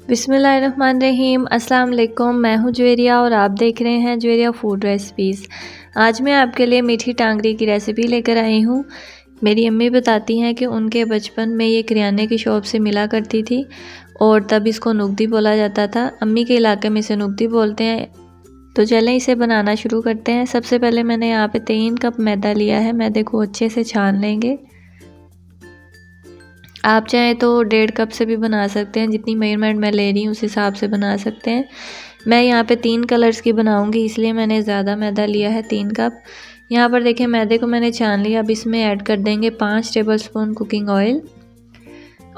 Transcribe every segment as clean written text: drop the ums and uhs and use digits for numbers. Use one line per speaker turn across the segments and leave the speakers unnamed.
बिस्मिल्लाहिर्रहमानिर्रहीम। अस्सलाम वालेकुम। मैं हूं ज्वेरिया और आप देख रहे हैं ज्वेरिया फूड रेसिपीज़। आज मैं आपके लिए मीठी टांगरी की रेसिपी लेकर आई हूं। मेरी अम्मी बताती हैं कि उनके बचपन में ये किराने की शॉप से मिला करती थी और तब इसको नुक्ती बोला जाता था। अम्मी के इलाके में इसे नुक्ती बोलते हैं। तो चलें इसे बनाना शुरू करते हैं। सबसे पहले मैंने यहाँ पे 3 कप मैदा लिया है। मैदे को अच्छे से छान लेंगे। आप चाहें तो 1.5 कप से भी बना सकते हैं, जितनी मेजरमेंट मैं ले रही हूँ उस हिसाब से बना सकते हैं। मैं यहाँ पे 3 कलर्स की बनाऊँगी इसलिए मैंने ज़्यादा मैदा लिया है, 3 कप। यहाँ पर देखिए मैदे को मैंने छान लिया। अब इसमें ऐड कर देंगे 5 टेबलस्पून कुकिंग ऑयल।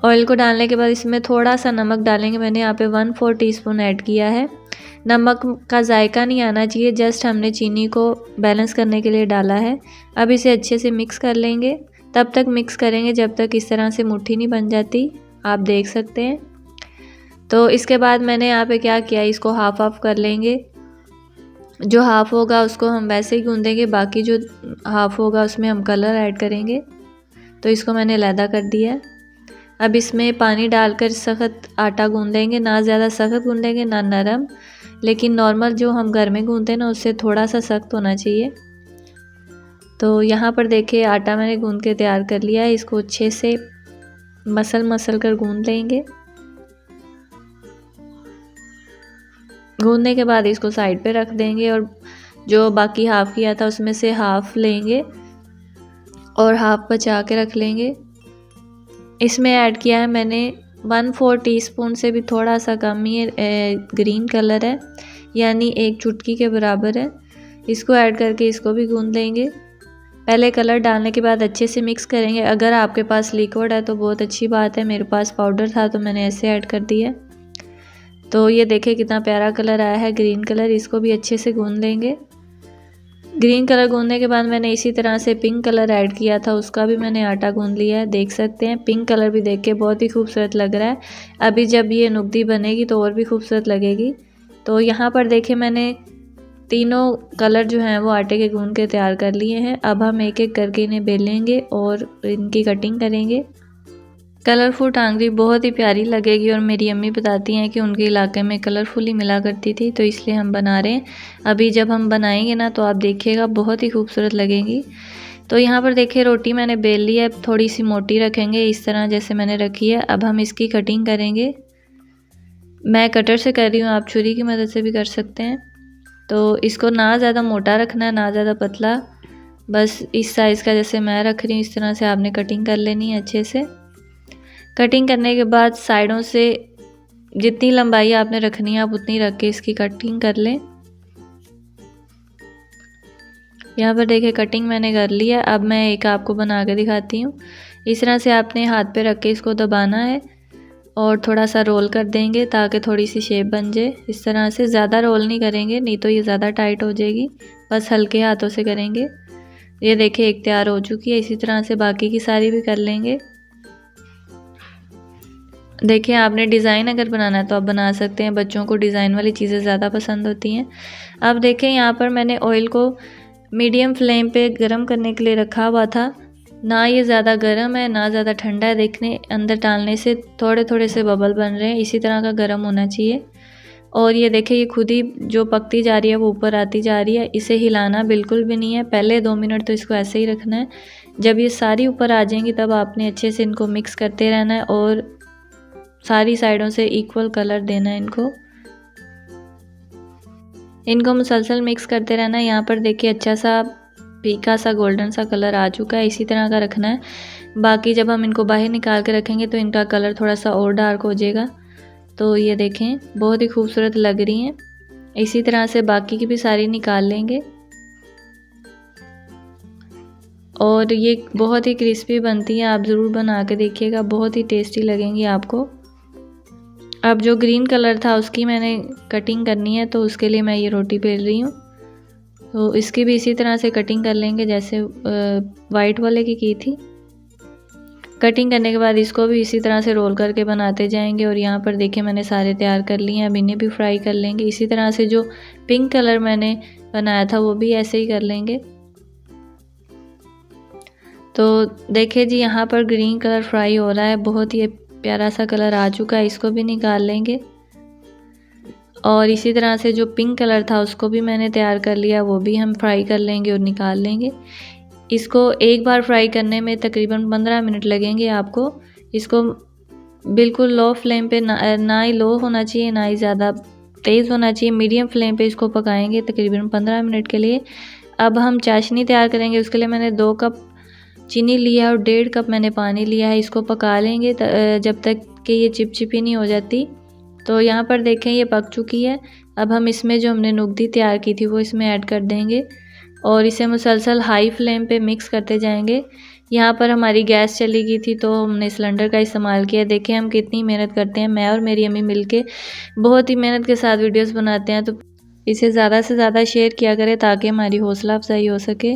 ऑयल को डालने के बाद इसमें थोड़ा सा नमक डालेंगे। मैंने यहाँ पे 1/4 टीस्पून ऐड किया है। नमक का जायका नहीं आना चाहिए, जस्ट हमने चीनी को बैलेंस करने के लिए डाला है। अब इसे अच्छे से मिक्स कर लेंगे। तब तक मिक्स करेंगे जब तक इस तरह से मुट्ठी नहीं बन जाती। आप देख सकते हैं। तो इसके बाद मैंने यहाँ पे क्या किया, इसको हाफ हाफ कर लेंगे। जो हाफ होगा उसको हम वैसे ही गूंदेंगे, बाकी जो हाफ होगा उसमें हम कलर ऐड करेंगे। तो इसको मैंने लैदा कर दिया। अब इसमें पानी डालकर सख्त आटा गूंदेंगे, ना ज़्यादा सख्त गूंदेंगे ना नरम, लेकिन नॉर्मल जो हम घर में गूंदते हैं ना उससे थोड़ा सा सख्त होना चाहिए। तो यहाँ पर देखिए आटा मैंने गूंद के तैयार कर लिया है। इसको अच्छे से मसल कर गूंद लेंगे। गूंदने के बाद इसको साइड पे रख देंगे और जो बाकी हाफ़ किया था उसमें से हाफ़ लेंगे और हाफ़ बचा के रख लेंगे। इसमें ऐड किया है मैंने 1/4 टीस्पून से भी थोड़ा सा कम ही ग्रीन कलर है, यानी 1 चुटकी के बराबर है। इसको ऐड करके इसको भी गूंद लेंगे। पहले कलर डालने के बाद अच्छे से मिक्स करेंगे। अगर आपके पास लिक्विड है तो बहुत अच्छी बात है, मेरे पास पाउडर था तो मैंने ऐसे ऐड कर दिया। तो ये देखिए कितना प्यारा कलर आया है, ग्रीन कलर। इसको भी अच्छे से गूंद लेंगे। ग्रीन कलर गूंदने के बाद मैंने इसी तरह से पिंक कलर ऐड किया था, उसका भी मैंने आटा गूंद लिया है। देख सकते हैं पिंक कलर भी देख के बहुत ही खूबसूरत लग रहा है। अभी जब ये नुक्ती बनेगी तो और भी खूबसूरत लगेगी। तो यहाँ पर देखिए मैंने तीनों कलर जो हैं वो आटे के गूंद के तैयार कर लिए हैं। अब हम एक एक करके इन्हें बेलेंगे और इनकी कटिंग करेंगे। कलरफुल टांगरी बहुत ही प्यारी लगेगी और मेरी अम्मी बताती हैं कि उनके इलाके में कलरफुल ही मिला करती थी, तो इसलिए हम बना रहे हैं। अभी जब हम बनाएंगे ना तो आप देखिएगा बहुत ही खूबसूरत लगेंगी। तो यहाँ पर देखिए रोटी मैंने बेल ली है, थोड़ी सी मोटी रखेंगे इस तरह जैसे मैंने रखी है। अब हम इसकी कटिंग करेंगे। मैं कटर से कर रही हूँ, आप छुरी की मदद से भी कर सकते हैं। तो इसको ना ज़्यादा मोटा रखना है ना ज़्यादा पतला, बस इस साइज़ का जैसे मैं रख रही हूँ इस तरह से आपने कटिंग कर लेनी है अच्छे से। कटिंग करने के बाद साइडों से जितनी लंबाई आपने रखनी है आप उतनी रख के इसकी कटिंग कर लें। यहाँ पर देखिए कटिंग मैंने कर ली है। अब मैं एक आपको बना के दिखाती हूँ। इस तरह से आपने हाथ पे रख के इसको दबाना है और थोड़ा सा रोल कर देंगे ताकि थोड़ी सी शेप बन जाए। इस तरह से ज़्यादा रोल नहीं करेंगे, नहीं तो ये ज़्यादा टाइट हो जाएगी, बस हल्के हाथों से करेंगे। ये देखिए एक तैयार हो चुकी है। इसी तरह से बाकी की सारी भी कर लेंगे। देखिए आपने डिज़ाइन अगर बनाना है तो आप बना सकते हैं, बच्चों को डिज़ाइन वाली चीज़ें ज़्यादा पसंद होती हैं। अब देखें यहाँ पर मैंने ऑयल को मीडियम फ्लेम पे गरम करने के लिए रखा हुआ था। ना ये ज़्यादा गर्म है ना ज़्यादा ठंडा है। देखने अंदर डालने से थोड़े थोड़े से बबल बन रहे हैं, इसी तरह का गर्म होना चाहिए। और ये देखिए ये खुद ही जो पकती जा रही है वो ऊपर आती जा रही है। इसे हिलाना बिल्कुल भी नहीं है। पहले 2 मिनट तो इसको ऐसे ही रखना है। जब ये सारी ऊपर आ जाएंगी तब आपने अच्छे से इनको मिक्स करते रहना है और सारी साइडों से इक्वल कलर देना है इनको मुसलसल मिक्स करते रहना है। यहाँ पर देखिए अच्छा सा फीका सा गोल्डन सा कलर आ चुका है, इसी तरह का रखना है। बाकी जब हम इनको बाहर निकाल के रखेंगे तो इनका कलर थोड़ा सा और डार्क हो जाएगा। तो ये देखें बहुत ही खूबसूरत लग रही हैं। इसी तरह से बाकी की भी सारी निकाल लेंगे और ये बहुत ही क्रिस्पी बनती है। आप ज़रूर बना के देखिएगा, बहुत ही टेस्टी लगेंगी आपको। अब जो ग्रीन कलर था उसकी मैंने कटिंग करनी है, तो उसके लिए मैं ये रोटी बेल रही हूँ। तो इसकी भी इसी तरह से कटिंग कर लेंगे जैसे वाइट वाले की थी। कटिंग करने के बाद इसको भी इसी तरह से रोल करके बनाते जाएंगे। और यहाँ पर देखिए मैंने सारे तैयार कर लिए हैं। अब इन्हें भी फ्राई कर लेंगे। इसी तरह से जो पिंक कलर मैंने बनाया था वो भी ऐसे ही कर लेंगे। तो देखिए जी यहाँ पर ग्रीन कलर फ्राई हो रहा है, बहुत ही प्यारा सा कलर आ चुका है। इसको भी निकाल लेंगे। और इसी तरह से जो पिंक कलर था उसको भी मैंने तैयार कर लिया, वो भी हम फ्राई कर लेंगे और निकाल लेंगे। इसको एक बार फ्राई करने में तकरीबन 15 मिनट लगेंगे आपको। इसको बिल्कुल लो फ्लेम पे ना ही लो होना चाहिए, ना ही ज़्यादा तेज़ होना चाहिए, मीडियम फ्लेम पे इसको पकाएंगे तकरीबन 15 मिनट के लिए। अब हम चाशनी तैयार करेंगे। उसके लिए मैंने 2 कप चीनी लिया और 1.5 कप मैंने पानी लिया है। इसको पका लेंगे जब तक कि ये चिपचिपी नहीं हो जाती। तो यहाँ पर देखें ये पक चुकी है। अब हम इसमें जो हमने नुगदी तैयार की थी वो इसमें ऐड कर देंगे और इसे मुसलसल हाई फ्लेम पे मिक्स करते जाएंगे। यहाँ पर हमारी गैस चली गई थी तो हमने सिलेंडर का इस्तेमाल किया। देखें हम कितनी मेहनत करते हैं, मैं और मेरी अम्मी मिलके बहुत ही मेहनत के साथ वीडियोस बनाते हैं। तो इसे ज़्यादा से ज़्यादा शेयर किया करें ताकि हमारी हौसला अफजाई हो सके।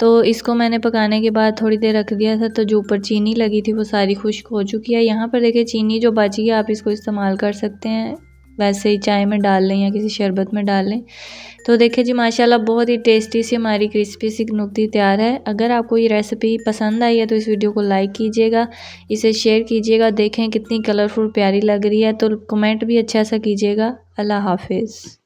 तो इसको मैंने पकाने के बाद थोड़ी देर रख दिया था, तो जो ऊपर चीनी लगी थी वो सारी खुश्क हो चुकी है। यहाँ पर देखिए चीनी जो बची है आप इसको इस्तेमाल कर सकते हैं, वैसे ही चाय में डाल लें या किसी शरबत में डाल लें। तो देखिए जी माशाल्लाह बहुत ही टेस्टी सी हमारी क्रिस्पी सी नुगती तैयार है। अगर आपको ये रेसिपी पसंद आई है तो इस वीडियो को लाइक कीजिएगा, इसे शेयर कीजिएगा। देखें कितनी कलरफुल प्यारी लग रही है, तो कमेंट भी अच्छा सा कीजिएगा। अल्लाह हाफिज़।